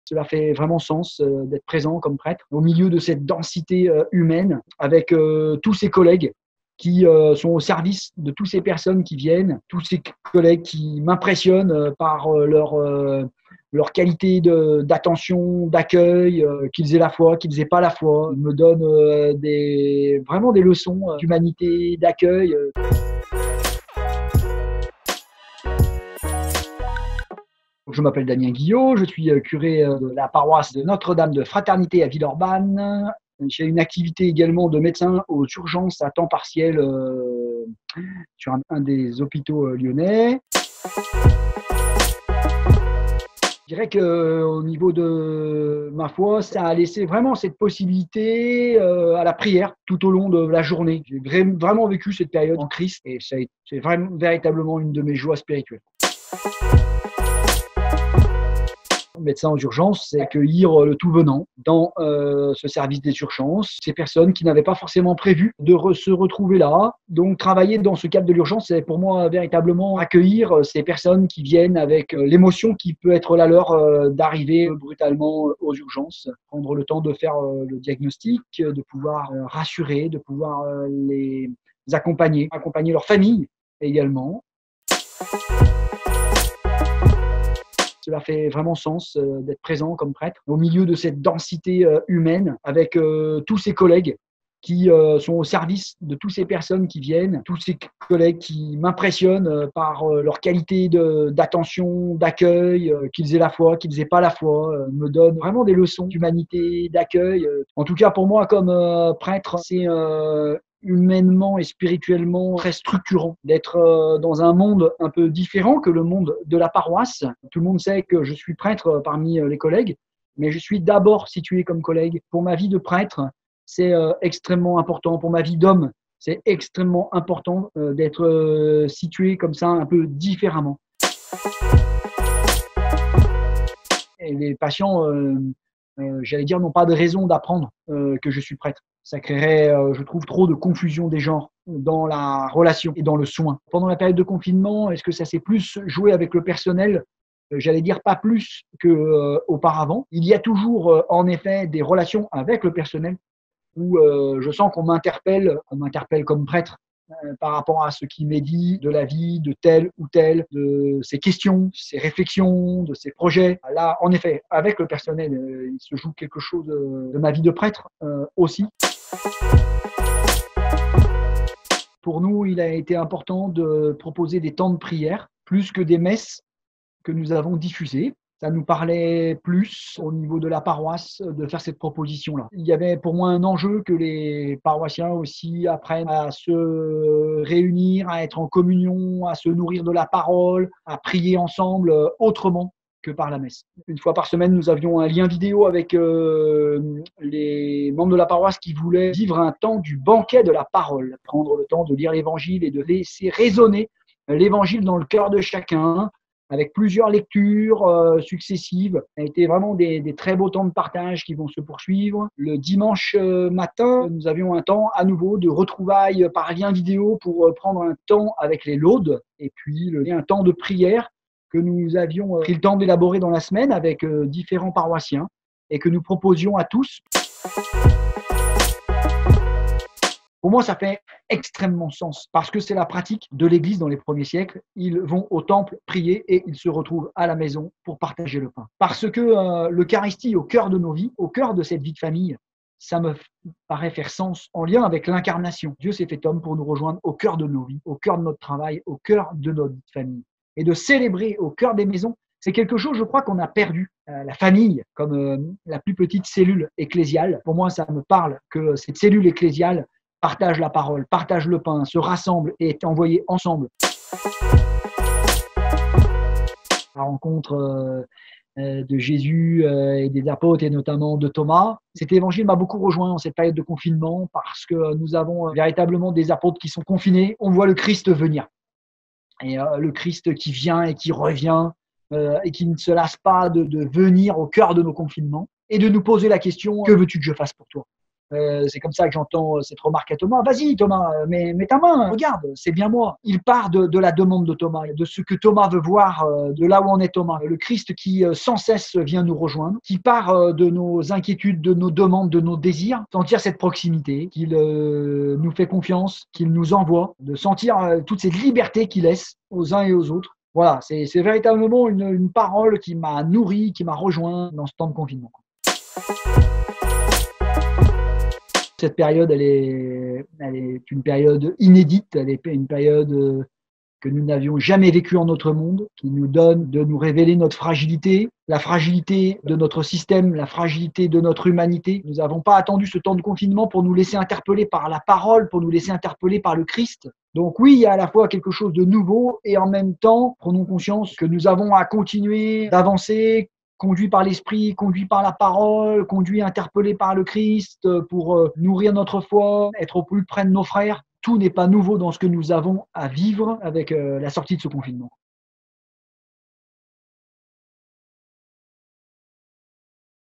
Cela fait vraiment sens d'être présent comme prêtre au milieu de cette densité humaine avec tous ces collègues qui sont au service de toutes ces personnes qui viennent, tous ces collègues qui m'impressionnent par leur qualité d'attention, d'accueil, qu'ils aient la foi, qu'ils n'aient pas la foi. Ils me donnent vraiment des leçons d'humanité, d'accueil. Je m'appelle Damien Guillot, je suis curé de la paroisse de Notre-Dame de Fraternité à Villeurbanne. J'ai une activité également de médecin aux urgences à temps partiel sur un des hôpitaux lyonnais. Je dirais qu'au niveau de ma foi, ça a laissé vraiment cette possibilité à la prière tout au long de la journée. J'ai vraiment vécu cette période en Christ et c'est véritablement une de mes joies spirituelles. Médecin aux urgences, c'est accueillir le tout venant dans ce service des urgences. Ces personnes qui n'avaient pas forcément prévu de se retrouver là. Donc travailler dans ce cadre de l'urgence, c'est pour moi véritablement accueillir ces personnes qui viennent avec l'émotion qui peut être la leur d'arriver brutalement aux urgences, prendre le temps de faire le diagnostic, de pouvoir rassurer, de pouvoir les accompagner leur famille également. Cela fait vraiment sens d'être présent comme prêtre au milieu de cette densité humaine avec tous ces collègues qui sont au service de toutes ces personnes qui viennent, tous ces collègues qui m'impressionnent par leur qualité d'attention, d'accueil, qu'ils aient la foi, qu'ils n'aient pas la foi, me donnent vraiment des leçons d'humanité, d'accueil. En tout cas, pour moi, comme prêtre, c'est humainement et spirituellement très structurant d'être dans un monde un peu différent que le monde de la paroisse. Tout le monde sait que je suis prêtre parmi les collègues, mais je suis d'abord situé comme collègue. Pour ma vie de prêtre, c'est extrêmement important. Pour ma vie d'homme, c'est extrêmement important d'être situé comme ça un peu différemment. Et les patients, j'allais dire, n'ont pas de raison d'apprendre que je suis prêtre. Ça créerait, je trouve, trop de confusion des genres dans la relation et dans le soin. Pendant la période de confinement, est-ce que ça s'est plus joué avec le personnel ? J'allais dire pas plus qu'auparavant. Il y a toujours, en effet, des relations avec le personnel où je sens qu'on m'interpelle comme prêtre par rapport à ce qui m'est dit de la vie de tel ou tel, de ses questions, ses réflexions, de ses projets. Là, en effet, avec le personnel, il se joue quelque chose de ma vie de prêtre aussi. Pour nous, il a été important de proposer des temps de prière, plus que des messes que nous avons diffusées. Ça nous parlait plus au niveau de la paroisse de faire cette proposition-là. Il y avait pour moi un enjeu que les paroissiens aussi apprennent à se réunir, à être en communion, à se nourrir de la parole, à prier ensemble autrement que par la messe. Une fois par semaine, nous avions un lien vidéo avec les membres de la paroisse qui voulaient vivre un temps du banquet de la parole, prendre le temps de lire l'évangile et de laisser résonner l'évangile dans le cœur de chacun, avec plusieurs lectures successives. Ça a été vraiment des très beaux temps de partage qui vont se poursuivre. Le dimanche matin, nous avions un temps à nouveau de retrouvailles par lien vidéo pour prendre un temps avec les laudes et puis un temps de prière que nous avions pris le temps d'élaborer dans la semaine avec différents paroissiens et que nous proposions à tous. Pour moi, ça fait extrêmement sens parce que c'est la pratique de l'Église dans les premiers siècles. Ils vont au temple prier et ils se retrouvent à la maison pour partager le pain. Parce que l'Eucharistie au cœur de nos vies, au cœur de cette vie de famille, ça me paraît faire sens en lien avec l'incarnation. Dieu s'est fait homme pour nous rejoindre au cœur de nos vies, au cœur de notre travail, au cœur de notre vie de famille. Et de célébrer au cœur des maisons, c'est quelque chose, je crois, qu'on a perdu. La famille, comme la plus petite cellule ecclésiale, pour moi, ça me parle que cette cellule ecclésiale partage la parole, partage le pain, se rassemble et est envoyée ensemble. La rencontre de Jésus et des apôtres et notamment de Thomas. Cet évangile m'a beaucoup rejoint en cette période de confinement parce que nous avons véritablement des apôtres qui sont confinés. On voit le Christ venir. Et le Christ qui vient et qui revient et qui ne se lasse pas de venir au cœur de nos confinements et de nous poser la question « Que veux-tu que je fasse pour toi ?» C'est comme ça que j'entends cette remarque à Thomas. Vas-y Thomas, mets ta main, regarde, c'est bien moi. Il part de la demande de Thomas, de ce que Thomas veut voir, de là où en est Thomas. Le Christ qui sans cesse vient nous rejoindre, qui part de nos inquiétudes, de nos demandes, de nos désirs, sentir cette proximité, qu'il nous fait confiance, qu'il nous envoie, de sentir toute cette liberté qu'il laisse aux uns et aux autres. Voilà, c'est véritablement une parole qui m'a nourri, qui m'a rejoint dans ce temps de confinement. Cette période, elle est une période inédite, elle est une période que nous n'avions jamais vécue en notre monde, qui nous donne de nous révéler notre fragilité, la fragilité de notre système, la fragilité de notre humanité. Nous n'avons pas attendu ce temps de confinement pour nous laisser interpeller par la parole, pour nous laisser interpeller par le Christ. Donc oui, il y a à la fois quelque chose de nouveau et en même temps, prenons conscience que nous avons à continuer d'avancer, conduit par l'esprit, conduit par la parole, conduit interpellé par le Christ pour nourrir notre foi, être au plus près de nos frères. Tout n'est pas nouveau dans ce que nous avons à vivre avec la sortie de ce confinement.